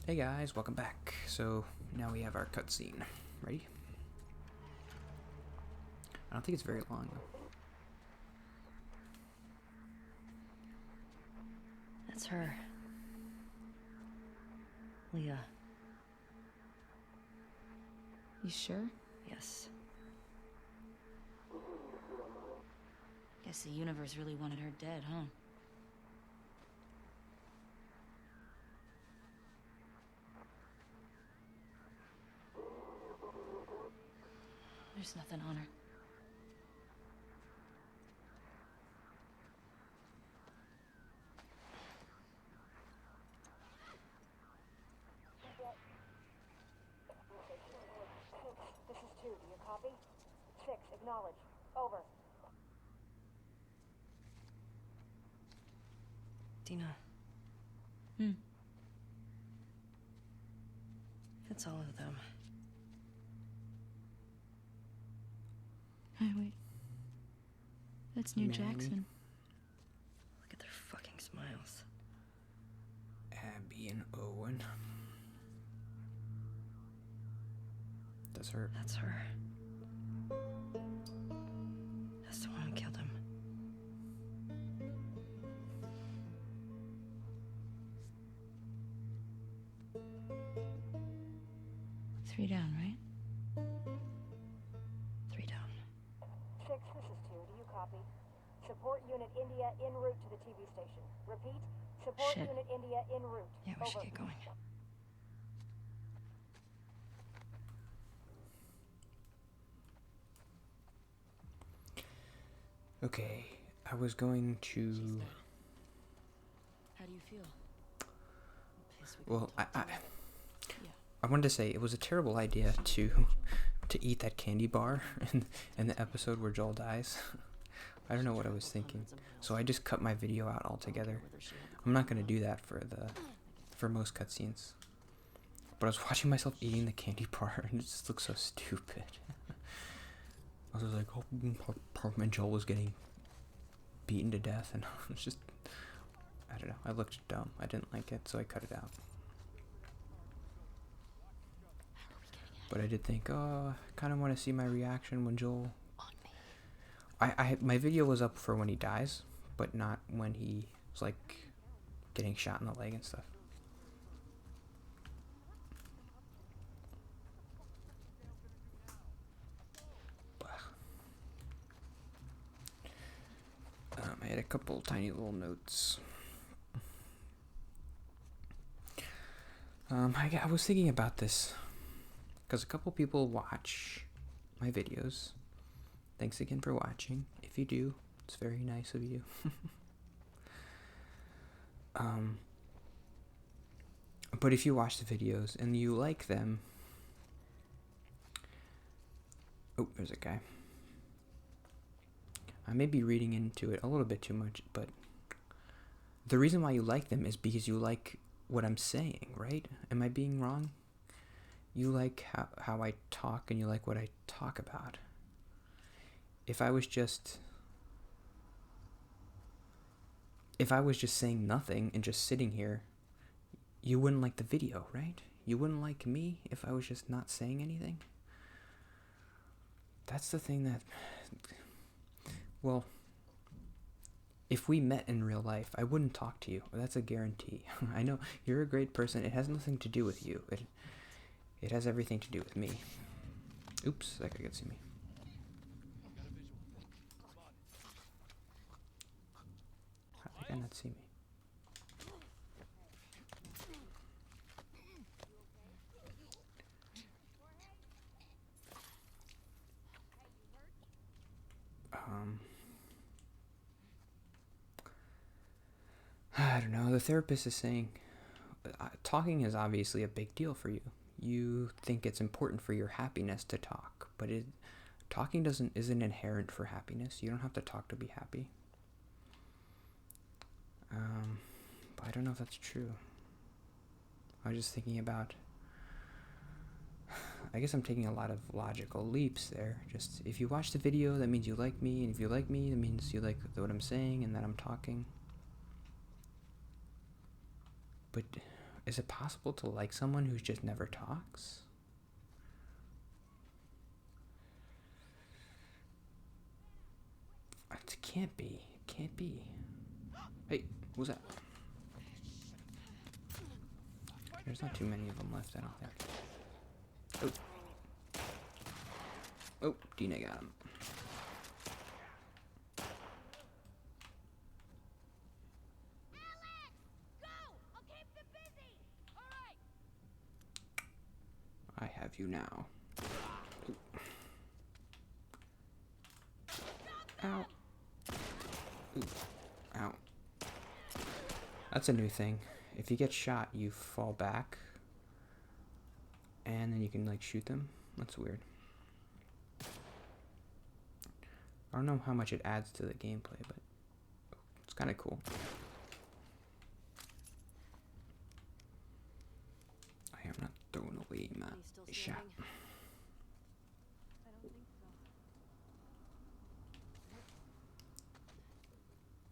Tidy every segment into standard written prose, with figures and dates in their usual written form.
Hey guys, welcome back. So now we have our cutscene. Ready? I don't think it's very long though. That's her. Leah. You sure? Yes. Guess the universe really wanted her dead, huh? There's nothing on her. This is 2. Do you copy? 6. Acknowledge. Over. Dina. That's all of them. Hey, wait. That's New Manny. Jackson. Look at their fucking smiles. Abby and Owen. That's her. That's her. That's the one who killed him. Three down, right? 3 down. 6. This is 2. Do you copy? Support Unit India en route to the TV station. Repeat. Support Shit. Unit India en route. Yeah, we should Over. get going. Okay, I was going to. How do you feel? Well, I Yeah. wanted to say it was a terrible idea to eat that candy bar in the episode where Joel dies. I don't know what I was thinking, so I just cut my video out altogether. I'm not gonna do that for most cutscenes. But I was watching myself eating the candy bar, and it just looked so stupid. I was like, oh, and Joel was getting beaten to death, and I was just, I don't know, I looked dumb. I didn't like it, so I cut it out. But I did think, oh, I kind of want to see my reaction when Joel... my video was up for when he dies, but not when he was, like, getting shot in the leg and stuff. I had a couple tiny little notes. I was thinking about this because a couple people watch my videos. Thanks again for watching. If you do, it's very nice of you. But if you watch the videos and you like them... Oh, there's a guy. I may be reading into it a little bit too much, but the reason why you like them is because you like what I'm saying, right? Am I being wrong? You like how I talk, and you like what I talk about. If I was just saying nothing and just sitting here, you wouldn't like the video, right? You wouldn't like me if I was just not saying anything. That's the thing that... Well, if we met in real life, I wouldn't talk to you. That's a guarantee. I know you're a great person. It has nothing to do with you. It has everything to do with me. Oops, that guy could see me. How did that guy not see me? I don't know. The therapist is saying talking is obviously a big deal for you. You think it's important for your happiness to talk, but talking isn't inherent for happiness. You don't have to talk to be happy. But I don't know if that's true. I was just thinking about... I guess I'm taking a lot of logical leaps there. Just, if you watch the video, that means you like me, and if you like me, that means you like what I'm saying and that I'm talking. But Is it possible to like someone who just never talks? It can't be. It can't be. Hey, who's that? There's not too many of them left, I don't think. Oh. Oh, Dina got him. I have you now. Ooh. Ow. Ooh. Ow. That's a new thing. If you get shot, you fall back. And then you can, like, shoot them. That's weird. I don't know how much it adds to the gameplay, but it's kind of cool. I am not throwing away my shot. I don't think so.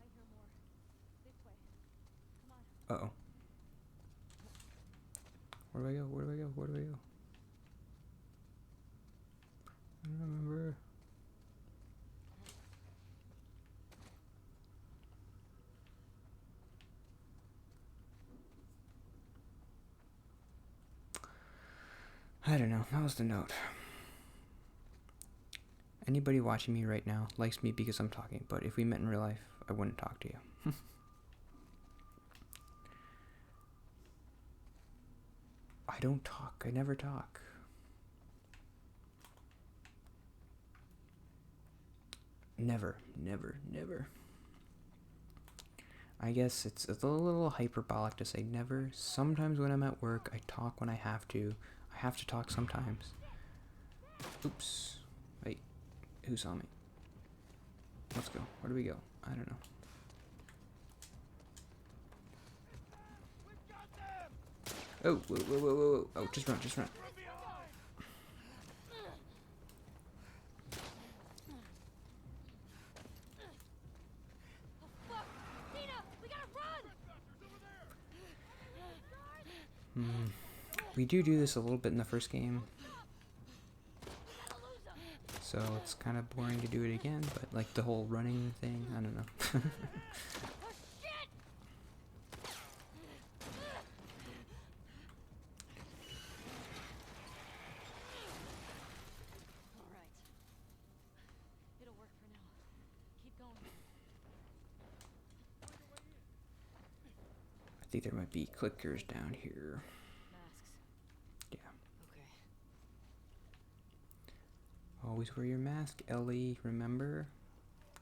I hear more. This way. Come on. Uh-oh. Where do I go? Where do I go? Where do I go? I don't remember. I don't know. That was the note. Anybody watching me right now likes me because I'm talking, but if we met in real life, I wouldn't talk to you. I don't talk. I never talk. Never, never, never. I guess it's a little hyperbolic to say never. Sometimes when I'm at work, I talk when I have to. I have to talk sometimes. Oops. Wait. Who saw me? Let's go. Where do we go? I don't know. Oh, whoa, whoa, whoa, whoa, whoa. Oh, just run, just run. We do this a little bit in the first game. So it's kind of boring to do it again, but like the whole running thing, I don't know. I think there might be clickers down here. Yeah. Okay. Always wear your mask, Ellie, remember?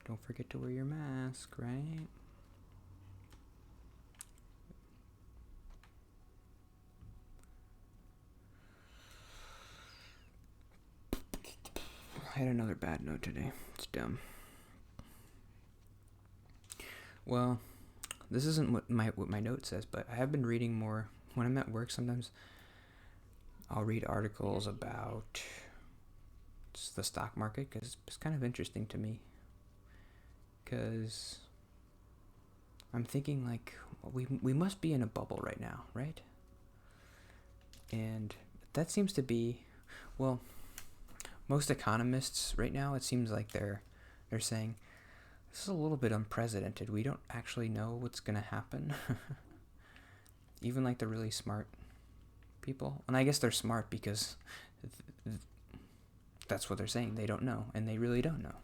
Don't forget to wear your mask, right? I had another bad note today. It's dumb. Well, this isn't what my note says, but I have been reading more. When I'm at work, sometimes I'll read articles about the stock market because it's kind of interesting to me. Because I'm thinking like we must be in a bubble right now, right? And that seems to be, well, most economists right now, it seems like they're saying this is a little bit unprecedented. We don't actually know what's going to happen. Even like the really smart people. And I guess they're smart because that's what they're saying. They don't know, and they really don't know.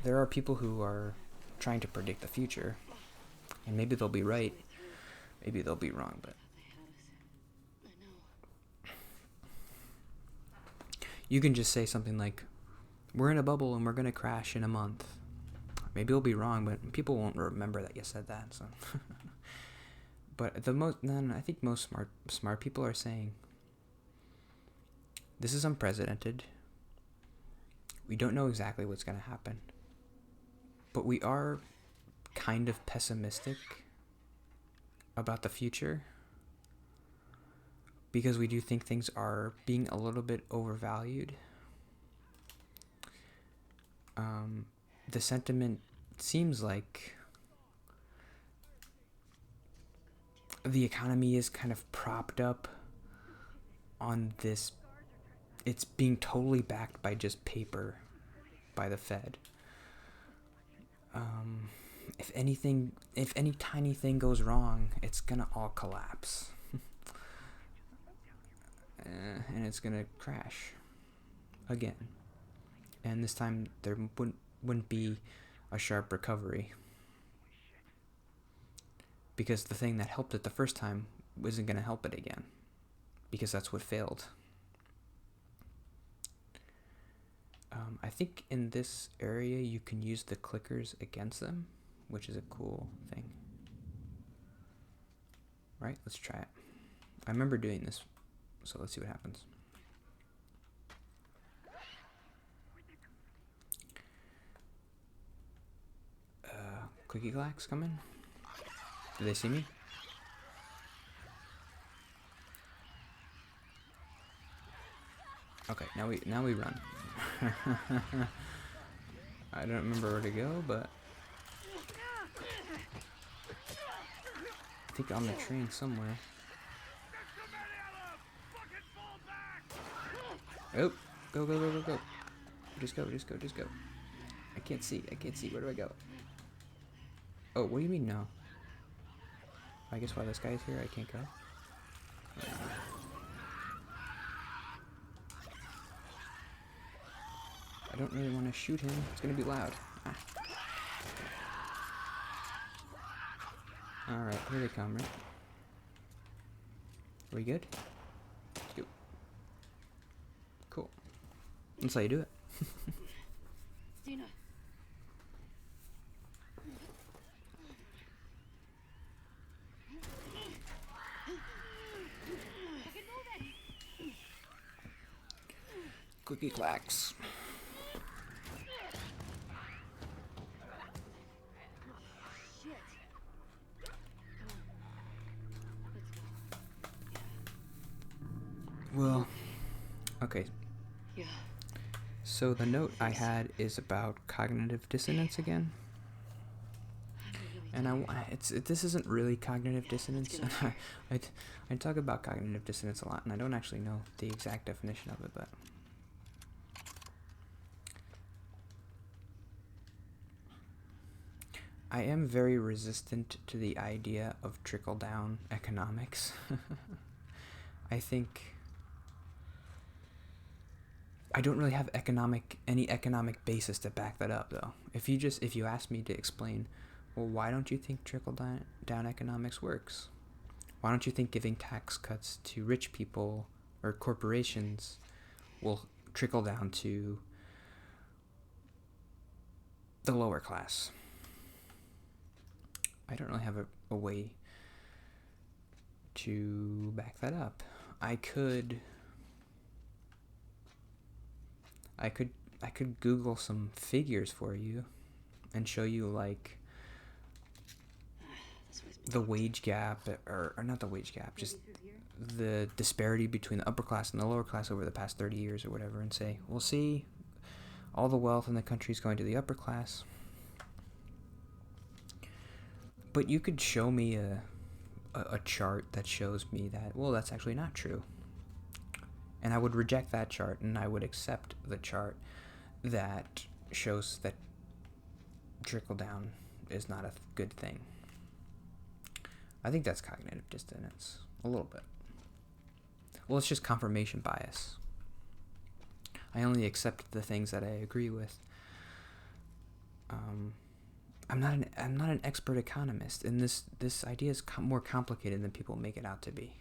There are people who are trying to predict the future, and maybe they'll be right, maybe they'll be wrong, but you can just say something like, we're in a bubble and we're going to crash in a month. Maybe you'll be wrong, but people won't remember that you said that, so. But I think most smart people are saying, this is unprecedented. We don't know exactly what's going to happen. But we are kind of pessimistic about the future because we do think things are being a little bit overvalued. The sentiment seems like the economy is kind of propped up on this. It's being totally backed by just paper, by the Fed. If any tiny thing goes wrong, it's gonna all collapse. And it's gonna crash again. And this time there wouldn't be a sharp recovery. Because the thing that helped it the first time isn't gonna help it again. Because that's what failed. I think in this area you can use the clickers against them, which is a cool thing. Right? Let's try it. I remember doing this, so let's see what happens. Clicky clacks coming? Do they see me? Okay, now we run. I don't remember where to go, but I think on the train somewhere. Oh, go. Just go. I can't see. Where do I go? Oh, what do you mean no? I guess while this guy's here, I can't go. I don't really want to shoot him. It's gonna be loud. Ah. Alright, here they come, right? Are we good? Let's go. Cool. That's how you do it. Dina. Clicky clacks. Well, okay. Yeah. So the note I had is about cognitive dissonance again. And this isn't really cognitive dissonance. I talk about cognitive dissonance a lot, and I don't actually know the exact definition of it, but I am very resistant to the idea of trickle-down economics. I think I don't really have any economic basis to back that up, though. If you ask me to explain, well, why don't you think trickle-down economics works? Why don't you think giving tax cuts to rich people or corporations will trickle down to the lower class? I don't really have a way to back that up. I could Google some figures for you and show you, like, the wage gap, or not the wage gap, just the disparity between the upper class and the lower class over the past 30 years or whatever, and say, well, see, all the wealth in the country is going to the upper class. But you could show me a chart that shows me that, well, that's actually not true. And I would reject that chart, and I would accept the chart that shows that trickle-down is not a good thing. I think that's cognitive dissonance, a little bit. Well, it's just confirmation bias. I only accept the things that I agree with. I'm not an expert economist, and this idea is more complicated than people make it out to be.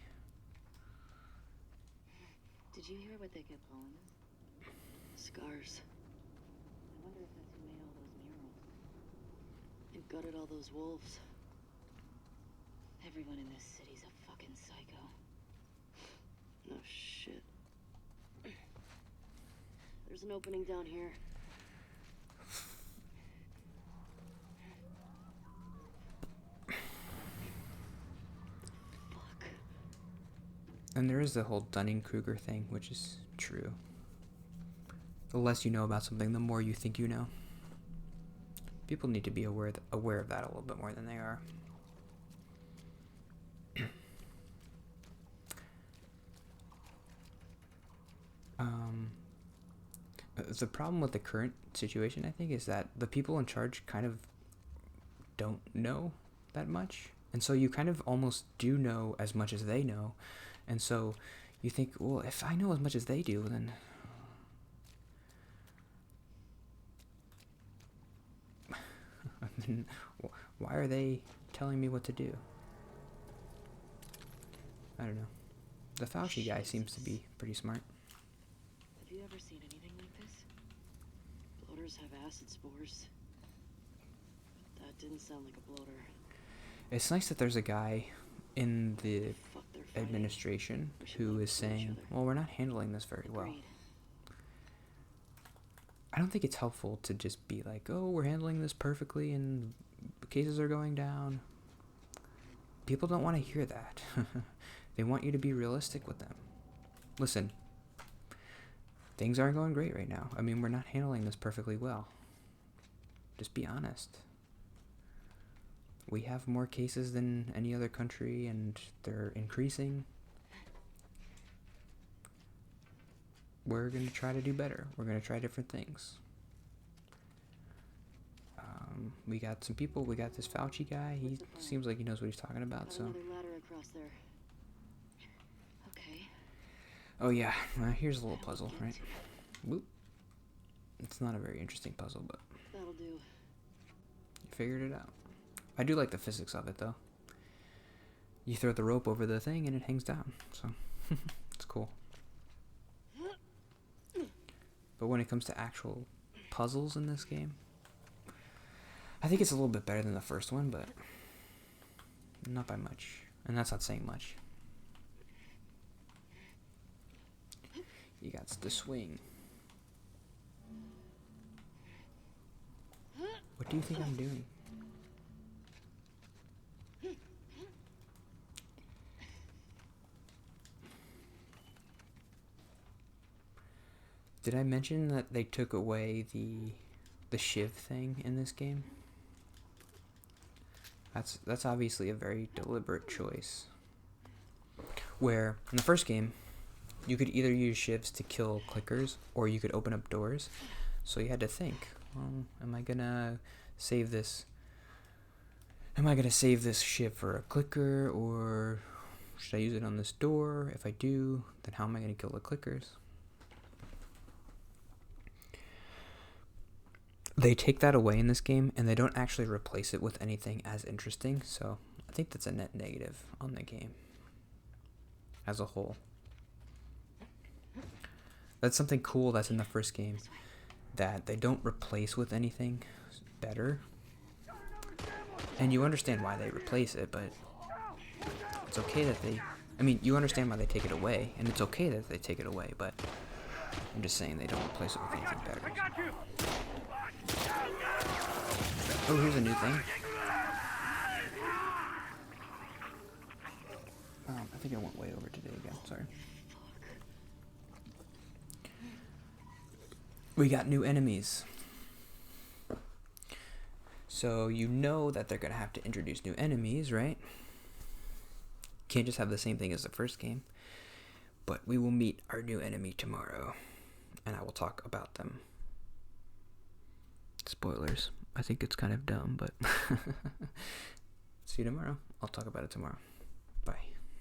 Did you hear what they kept calling them? Scars. I wonder if that's who made all those murals. And gutted all those wolves. Everyone in this city's a fucking psycho. No shit. There's an opening down here. Fuck. And there is the whole Dunning-Kruger thing, which is true. The less you know about something, the more you think you know. People need to be aware of that a little bit more than they are. The problem with the current situation, I think, is that the people in charge kind of don't know that much. And so you kind of almost do know as much as they know. And so you think, well, if I know as much as they do, then why are they telling me what to do? I don't know. The Fauci guy seems to be pretty smart. Have you ever seen anything like this? Bloaters have acid spores. That didn't sound like a bloater. It's nice that there's a guy in the Fuck, they're fighting. administration We should who look is for each saying, other. well, we're not handling this very well. Agreed. I don't think it's helpful to just be like, oh, we're handling this perfectly and cases are going down. People don't want to hear that. They want you to be realistic with them. Listen, things aren't going great right now. I mean, we're not handling this perfectly well. Just be honest. We have more cases than any other country, and they're increasing. We're going to try to do better. We're going to try different things. We got some people. We got this Fauci guy. He seems like he knows what he's talking about. Got So, another ladder across there. Okay. oh yeah, here's a little That puzzle, will right? get Whoop. It's not a very interesting puzzle, but That'll do. you figured it out. I do like the physics of it, though. You throw the rope over the thing and it hangs down. So, it's cool. But when it comes to actual puzzles in this game, I think it's a little bit better than the first one, but not by much. And that's not saying much. You got the swing. What do you think I'm doing? Did I mention that they took away the shiv thing in this game? That's obviously a very deliberate choice. Where in the first game, you could either use shivs to kill clickers or you could open up doors. So you had to think, well, am I gonna save this? Am I gonna save this shiv for a clicker, or should I use it on this door? If I do, then how am I gonna kill the clickers? They take that away in this game, and they don't actually replace it with anything as interesting, so I think that's a net negative on the game as a whole. That's something cool that's in the first game that they don't replace with anything better. And you understand why they replace it, but it's okay that they... I mean, you understand why they take it away, and it's okay that they take it away, but I'm just saying they don't replace it with anything better. Oh, here's a new thing. I think I went way over today again, sorry. We got new enemies. So you know that they're going to have to introduce new enemies, right? Can't just have the same thing as the first game. But we will meet our new enemy tomorrow, and I will talk about them. Spoilers. I think it's kind of dumb, but see you tomorrow. I'll talk about it tomorrow.